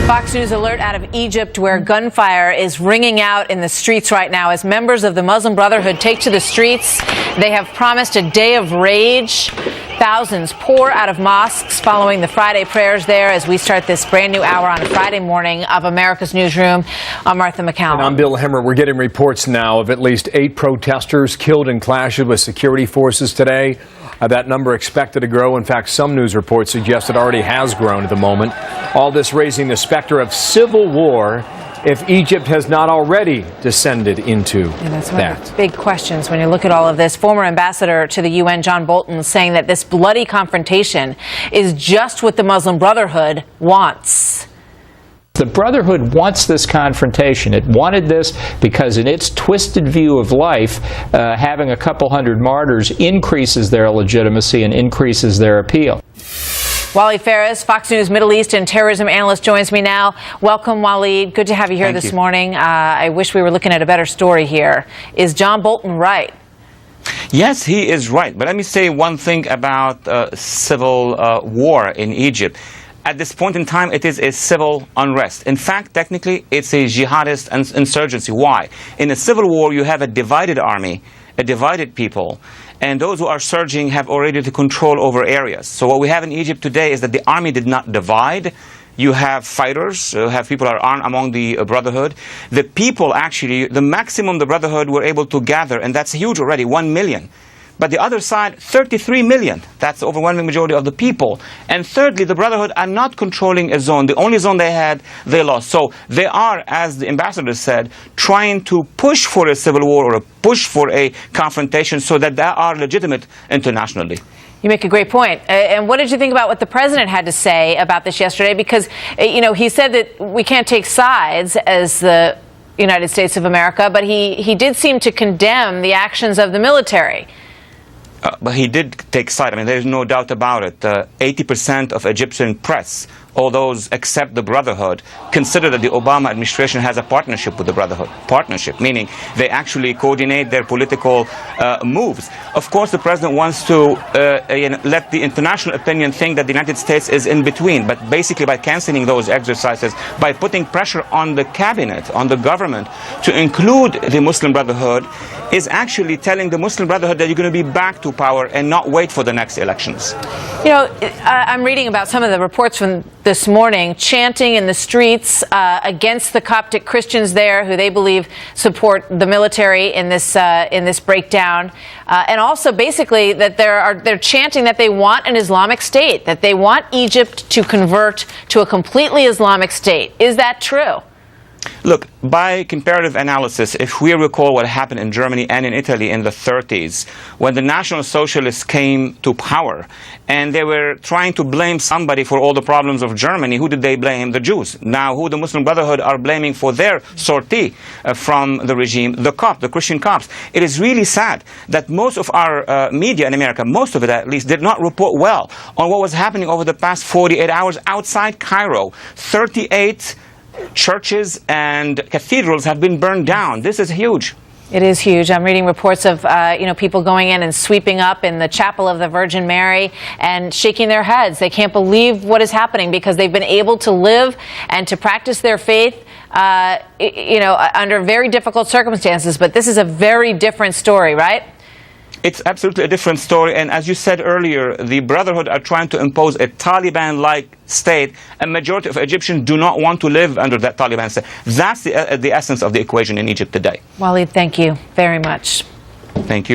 Fox News alert out of Egypt, where gunfire is ringing out in the streets right now as members of the Muslim Brotherhood take to the streets. They have promised a day of rage. Thousands pour out of mosques following the Friday prayers there as we start this brand new hour on a Friday morning of America's Newsroom. I'm Martha McCallum. And I'm Bill Hemmer. We're getting reports now of at least 8 protesters killed in clashes with security forces today. That number expected to grow. In fact, some news reports suggest it already has grown at the moment. All this raising the specter of civil war if Egypt has not already descended into that's one of the big questions when you look at all of this. Former ambassador to the UN, John Bolton, saying that this bloody confrontation is just what the Muslim Brotherhood wants. The Brotherhood wants this confrontation. It wanted this because in its twisted view of life, having a couple hundred martyrs increases their legitimacy and increases their appeal. Walid Phares, Fox News Middle East and terrorism analyst, joins me now. Welcome, Walid. Good to have you here this morning. I wish we were looking at a better story here. Is John Bolton right? Yes, he is right. But let me say one thing about civil war in Egypt. At this point in time, it is a civil unrest. In fact, technically, it's a jihadist insurgency. Why? In a civil war, you have a divided army, a divided people, and those who are surging have already the control over areas. So what we have in Egypt today is that the army did not divide. You have fighters, you have people who are armed among the Brotherhood. The people, actually, the maximum the Brotherhood were able to gather, and that's huge already, 1 million. But the other side, 33 million. That's the overwhelming majority of the people. And thirdly, the Brotherhood are not controlling a zone. The only zone they had, they lost. So they are, as the ambassador said, trying to push for a civil war or a push for a confrontation so that they are legitimate internationally. You make a great point. And what did you think about what the president had to say about this yesterday? Because, you know, he said that we can't take sides as the United States of America, but he did seem to condemn the actions of the military. But he did take side. I mean, there's no doubt about it. 80% of Egyptian press, all those except the Brotherhood, consider that the Obama administration has a partnership with the Brotherhood. Partnership, meaning they actually coordinate their political moves. Of course, the president wants to let the international opinion think that the United States is in between. But basically, by canceling those exercises, by putting pressure on the cabinet, on the government, to include the Muslim Brotherhood, is actually telling the Muslim Brotherhood that you're going to be back to power and not wait for the next elections. You know, I'm reading about some of the reports from this morning, chanting in the streets against the Coptic Christians there, who they believe support the military in this breakdown, and also basically that they're chanting that they want an Islamic state, that they want Egypt to convert to a completely Islamic state. Is that true? Look, by comparative analysis, if we recall what happened in Germany and in Italy in the 30s, when the National Socialists came to power and they were trying to blame somebody for all the problems of Germany, who did they blame? The Jews. Now, who the Muslim Brotherhood are blaming for their sortie from the regime? The Christian Copts. It is really sad that most of our media in America, most of it at least, did not report well on what was happening over the past 48 hours outside Cairo. 38 churches and cathedrals have been burned down. This is huge. It is huge. I'm reading reports of people going in and sweeping up in the Chapel of the Virgin Mary and shaking their heads. They can't believe what is happening because they've been able to live and to practice their faith under very difficult circumstances. But this is a very different story, right? It's absolutely a different story, and as you said earlier, the Brotherhood are trying to impose a Taliban-like state. A majority of Egyptians do not want to live under that Taliban state. That's the essence of the equation in Egypt today. Walid, thank you very much. Thank you.